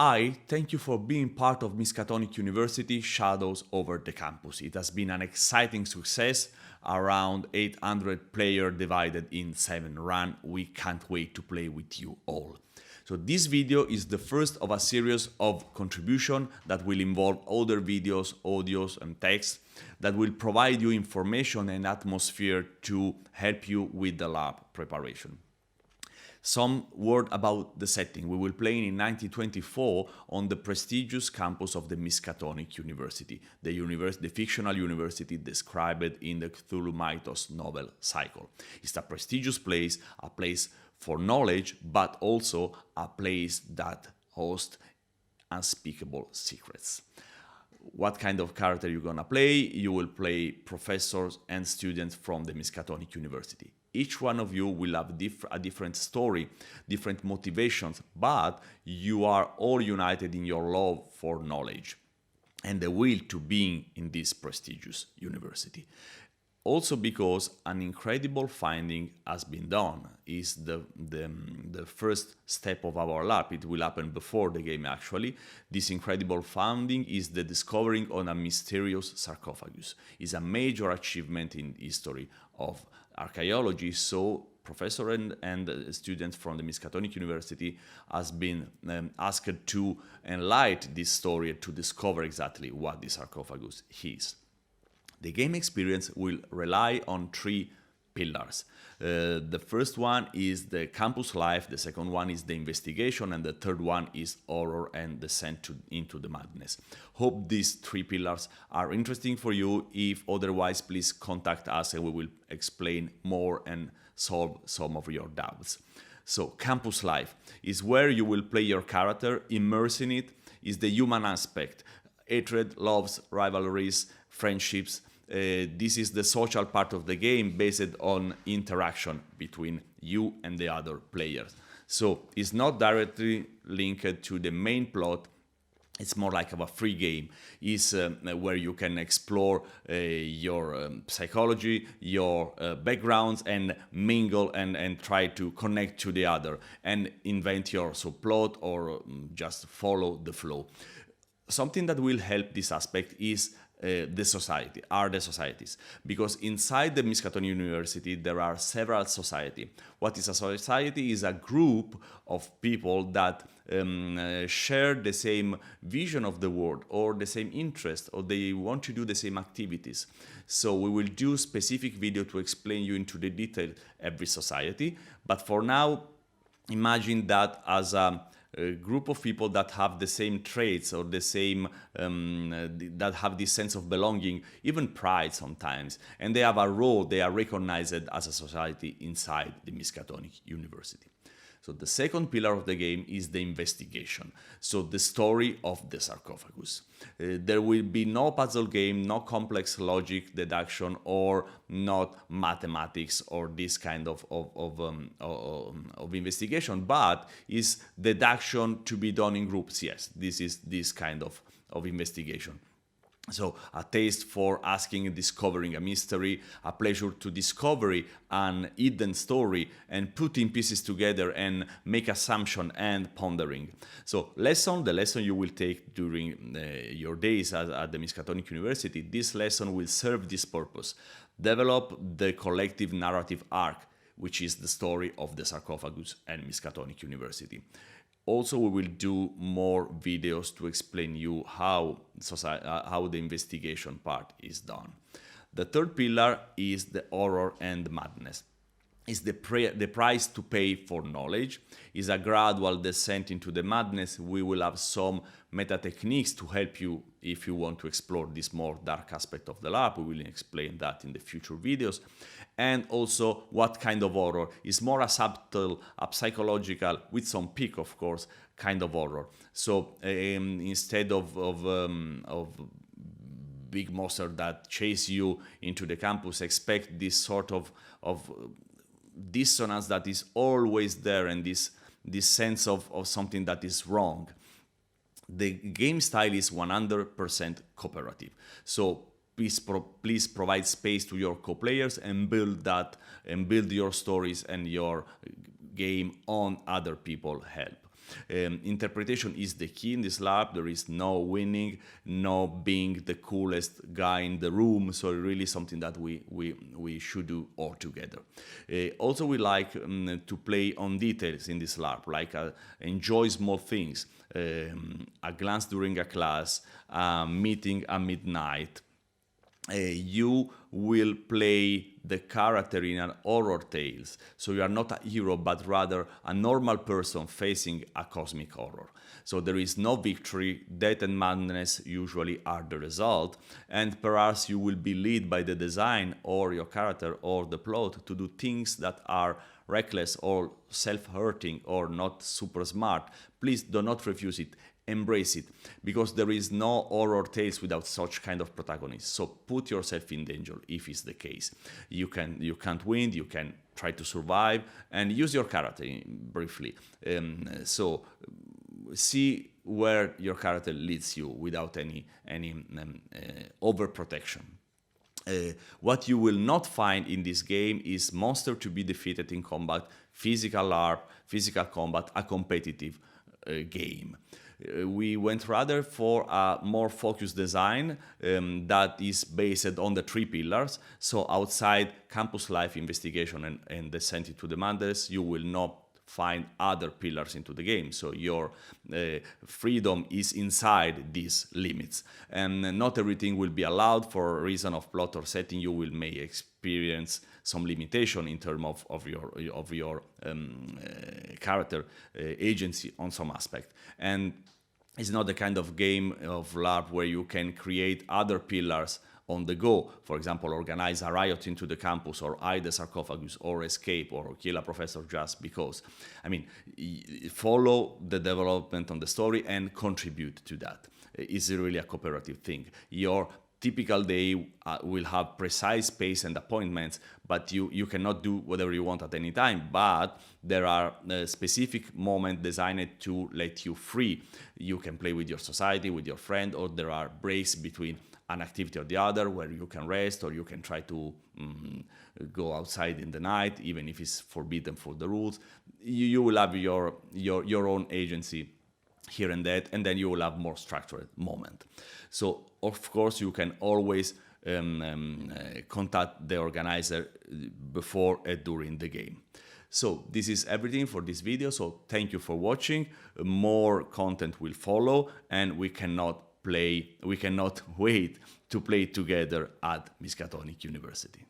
Hi, thank you for being part of Miskatonic University Shadows Over the Campus. It has been an exciting success, around 800 players divided in 7 runs. We can't wait to play with you all. So this video is the first of a series of contributions that will involve other videos, audios and text that will provide you information and atmosphere to help you with the Larp preparation. Some word about the setting. We will play in 1924 on the prestigious campus of the Miskatonic University, the fictional university described in the Cthulhu Mythos novel cycle. It's a prestigious place, a place for knowledge, but also a place that hosts unspeakable secrets. What kind of character you're gonna play? You will play professors and students from the Miskatonic University. Each one of you will have a different story, different motivations, but you are all united in your love for knowledge and the will to be in this prestigious university. Also because an incredible finding has been done, is the first step of our lab. It will happen before the game actually. This incredible finding is the discovering of a mysterious sarcophagus. It's a major achievement in history of archaeology, so professor and students from the Miskatonic University has been asked to enlighten this story to discover exactly what the sarcophagus is. The game experience will rely on 3 pillars. The first one is the campus life, the second one is the investigation, and the third one is horror and descent into the madness. Hope these 3 pillars are interesting for you. If otherwise, please contact us and we will explain more and solve some of your doubts. So, campus life is where you will play your character, immerse in it, is the human aspect. Hatred, loves, rivalries, friendships. This is the social part of the game based on interaction between you and the other players. So it's not directly linked to the main plot. It's more like a free game. It's where you can explore your psychology, your backgrounds, and mingle and try to connect to the other and invent your subplot or just follow the flow. Something that will help this aspect is the societies, because inside the Miskatonic University there are several societies. What is a society? Is a group of people that share the same vision of the world or the same interest, or they want to do the same activities. So we will do specific video to explain you into the detail every society, but for now imagine that as a group of people that have the same traits or the same that have this sense of belonging, even pride sometimes, and they have a role. They are recognized as a society inside the Miskatonic University. So the second pillar of the game is the investigation, so the story of the sarcophagus. There will be no puzzle game, no complex logic deduction, or not mathematics or this kind of investigation, but is deduction to be done in groups. Yes, this is this kind of investigation. So a taste for asking and discovering a mystery, a pleasure to discover an hidden story and putting pieces together and make assumption and pondering. So the lesson you will take during your days at the Miskatonic University, this lesson will serve this purpose. Develop the collective narrative arc, which is the story of the sarcophagus and Miskatonic University. Also, we will do more videos to explain you how the investigation part is done. The third pillar is the horror and madness. Is the price to pay for knowledge. Is a gradual descent into the madness. We will have some meta techniques to help you if you want to explore this more dark aspect of the lab. We will explain that in the future videos. And also what kind of horror is more a subtle, a psychological, with some peak of course, kind of horror. So instead of big monster that chase you into the campus, expect this sort of dissonance that is always there, and this sense of something that is wrong. The game style is 100% cooperative. So please provide space to your co-players and build your stories and your game on other people's help. Interpretation is the key in this LARP. There is no winning, no being the coolest guy in the room, so really something that we should do all together. Also, we like to play on details in this LARP, like enjoy small things, a glance during a class, a meeting at midnight. You will play the character in an horror tales, so you are not a hero but rather a normal person facing a cosmic horror. So there is no victory, death and madness usually are the result, and perhaps you will be led by the design or your character or the plot to do things that are reckless or self-hurting or not super smart. Please do not refuse it. Embrace it, because there is no horror tales without such kind of protagonists. So put yourself in danger if it's the case. You can't win, you can try to survive, and use your character briefly. So see where your character leads you without any overprotection. What you will not find in this game is monster to be defeated in combat, physical LARP, physical combat, a competitive game. We went rather for a more focused design that is based on the 3 pillars. So outside campus life, investigation, and descent into the madness, you will not find other pillars into the game. So your freedom is inside these limits, and not everything will be allowed. For a reason of plot or setting, you will may experience some limitation in terms of your character agency on some aspect. And it's not the kind of game of LARP where you can create other pillars on the go. For example, organize a riot into the campus, or hide the sarcophagus, or escape, or kill a professor just because. I mean, follow the development on the story and contribute to that. It's really a cooperative thing. Your typical day will have precise pace and appointments, but you cannot do whatever you want at any time. But there are specific moments designed to let you free. You can play with your society, with your friend, or there are breaks between an activity or the other where you can rest, or you can try to go outside in the night, even if it's forbidden for the rules. You will have your own agency here and that, and then you will have more structured moment. So of course you can always contact the organizer before and during the game. So this is everything for this video, so thank you for watching. More content will follow, and we cannot wait to play together at Miskatonic University.